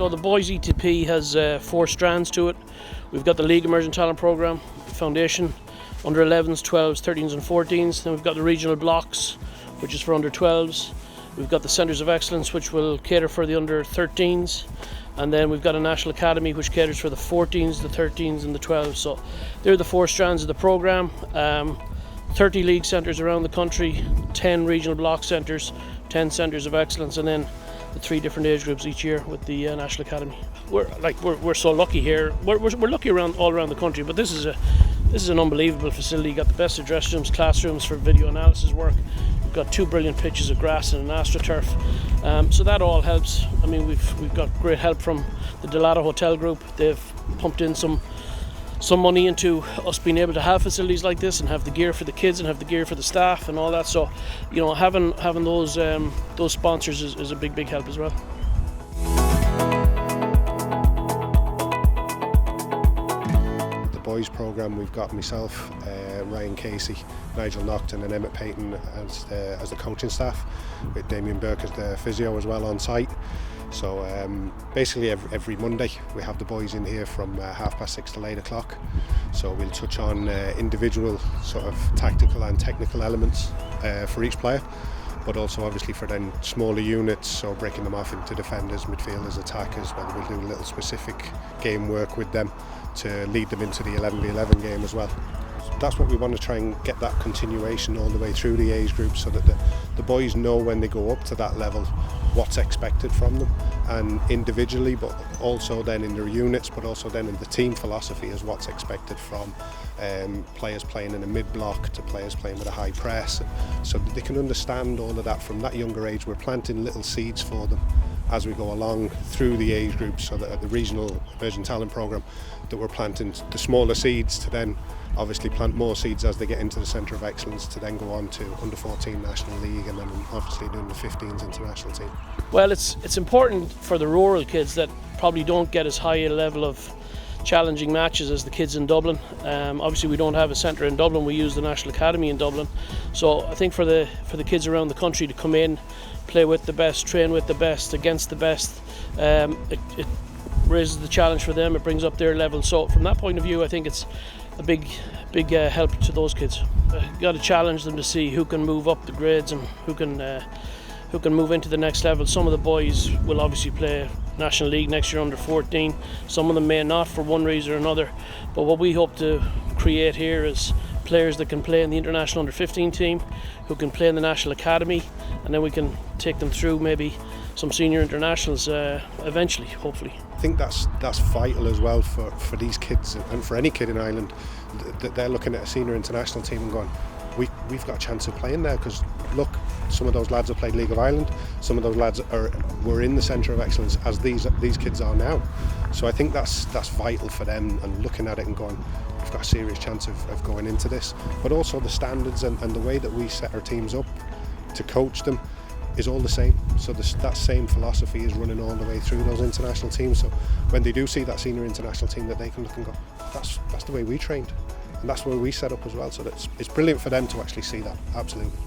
So the boys ETP has 4 strands to it. We've got the League Emerging Talent Programme, Foundation, under 11s, 12s, 13s and 14s. Then we've got the regional blocks, which is for under 12s. We've got the Centres of Excellence, which will cater for the under 13s. And then we've got a National Academy, which caters for the 14s, the 13s and the 12s. So they're the 4 strands of the programme. 30 league centres around the country, 10 regional block centres, 10 Centres of Excellence, and then the 3 different age groups each year with the National Academy. We're so lucky here. We're lucky all around the country, but this is an unbelievable facility. You've got the best of dressing rooms, classrooms for video analysis work. We've got 2 brilliant pitches of grass and an AstroTurf. So that all helps. I mean, we've got great help from the Delata Hotel Group. They've pumped in some money into us being able to have facilities like this and have the gear for the kids and have the gear for the staff and all that. So, you know, having those sponsors is a big help as well. The boys programme, we've got myself, Ryan Casey, Nigel Nocton and Emmett Payton as the coaching staff, with Damien Burke as the physio as well on site. So basically every Monday we have the boys in here from 6:30 till 8 o'clock. So we'll touch on individual sort of tactical and technical elements for each player, but also obviously for then smaller units, so breaking them off into defenders, midfielders, attackers, whether we'll do a little specific game work with them to lead them into the 11v11 game as well. That's what we want to try and get, that continuation all the way through the age group, so that the boys know when they go up to that level what's expected from them, and individually, but also then in their units, but also then in the team philosophy is what's expected from players playing in a mid-block to players playing with a high press, so that they can understand all of that from that younger age. We're planting little seeds for them as we go along through the age groups, so that at the Regional Emerging Talent Programme that we're planting the smaller seeds to then obviously plant more seeds as they get into the Centre of Excellence, to then go on to under 14 National League and then obviously doing the 15s international team. Well, it's important for the rural kids that probably don't get as high a level of challenging matches as the kids in Dublin. Obviously we don't have a centre in Dublin, we use the National Academy in Dublin. So I think for the kids around the country to come in, play with the best, train with the best, against the best, it raises the challenge for them, it brings up their level. So from that point of view, I think it's a big help to those kids. You've got to challenge them to see who can move up the grades and who can move into the next level. Some of the boys will obviously play National League next year under 14. Some of them may not for one reason or another. But what we hope to create here is players that can play in the international under 15 team, who can play in the National Academy, and then we can take them through maybe some senior internationals eventually, hopefully. I think that's vital as well for these kids and for any kid in Ireland, that they're looking at a senior international team and going, we've got a chance of playing there, because look, some of those lads have played League of Ireland, some of those lads were in the Centre of Excellence as these kids are now. So I think that's vital for them, and looking at it and going, we've got a serious chance of going into this. But also the standards and the way that we set our teams up to coach them is all the same. So that same philosophy is running all the way through those international teams. So when they do see that senior international team, that they can look and go, that's the way we trained, and that's where we set up as well. So it's brilliant for them to actually see that, absolutely.